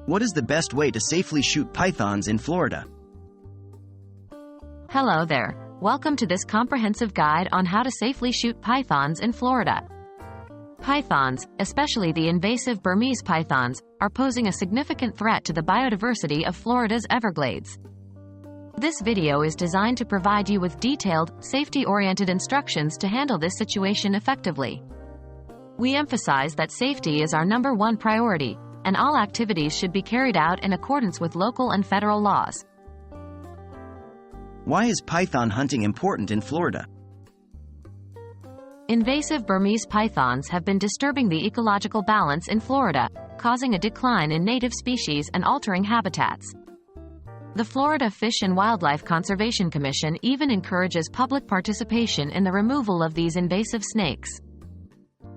What is the best way to safely shoot pythons in Florida? Hello there. Welcome to this comprehensive guide on how to safely shoot pythons in Florida. Pythons, especially the invasive Burmese pythons, are posing a significant threat to the biodiversity of Florida's Everglades. This video is designed to provide you with detailed, safety-oriented instructions to handle this situation effectively. We emphasize that safety is our #1 priority, and all activities should be carried out in accordance with local and federal laws. Why is python hunting important in Florida? Invasive Burmese pythons have been disturbing the ecological balance in Florida, causing a decline in native species and altering habitats. The Florida Fish and Wildlife Conservation Commission even encourages public participation in the removal of these invasive snakes.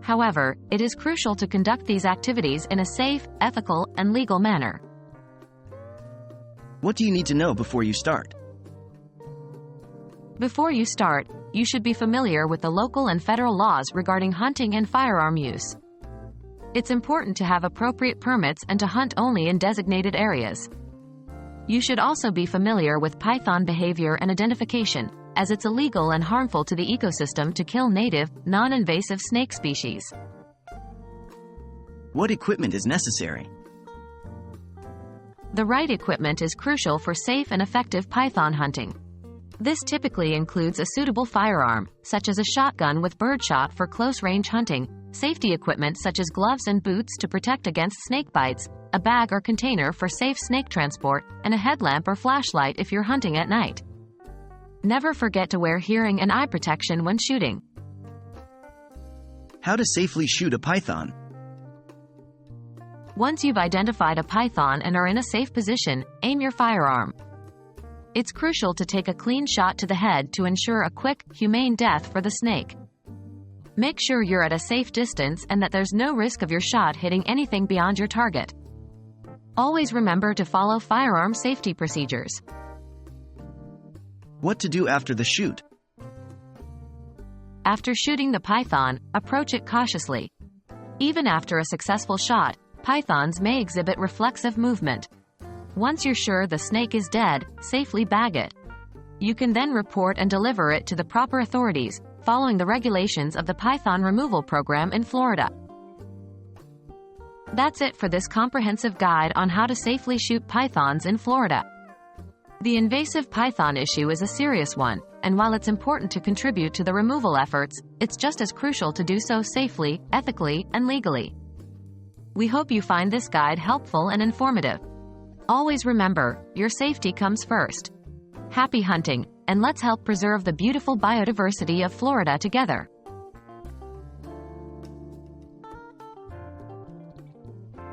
However, it is crucial to conduct these activities in a safe, ethical, and legal manner. What do you need to know before you start? Before you start, you should be familiar with the local and federal laws regarding hunting and firearm use. It's important to have appropriate permits and to hunt only in designated areas. You should also be familiar with python behavior and identification, as it's illegal and harmful to the ecosystem to kill native, non-invasive snake species. What equipment is necessary? The right equipment is crucial for safe and effective python hunting. This typically includes a suitable firearm, such as a shotgun with birdshot for close-range hunting, safety equipment such as gloves and boots to protect against snake bites, a bag or container for safe snake transport, and a headlamp or flashlight if you're hunting at night. Never forget to wear hearing and eye protection when shooting. How to safely shoot a python? Once you've identified a python and are in a safe position, aim your firearm. It's crucial to take a clean shot to the head to ensure a quick, humane death for the snake. Make sure you're at a safe distance and that there's no risk of your shot hitting anything beyond your target. Always remember to follow firearm safety procedures. What to do after the shoot? After shooting the python, approach it cautiously. Even after a successful shot, pythons may exhibit reflexive movement. Once you're sure the snake is dead, safely bag it. You can then report and deliver it to the proper authorities, following the regulations of the Python Removal Program in Florida. That's it for this comprehensive guide on how to safely shoot pythons in Florida. The invasive python issue is a serious one, and while it's important to contribute to the removal efforts, it's just as crucial to do so safely, ethically, and legally. We hope you find this guide helpful and informative. Always remember, your safety comes first. Happy hunting, and let's help preserve the beautiful biodiversity of Florida together.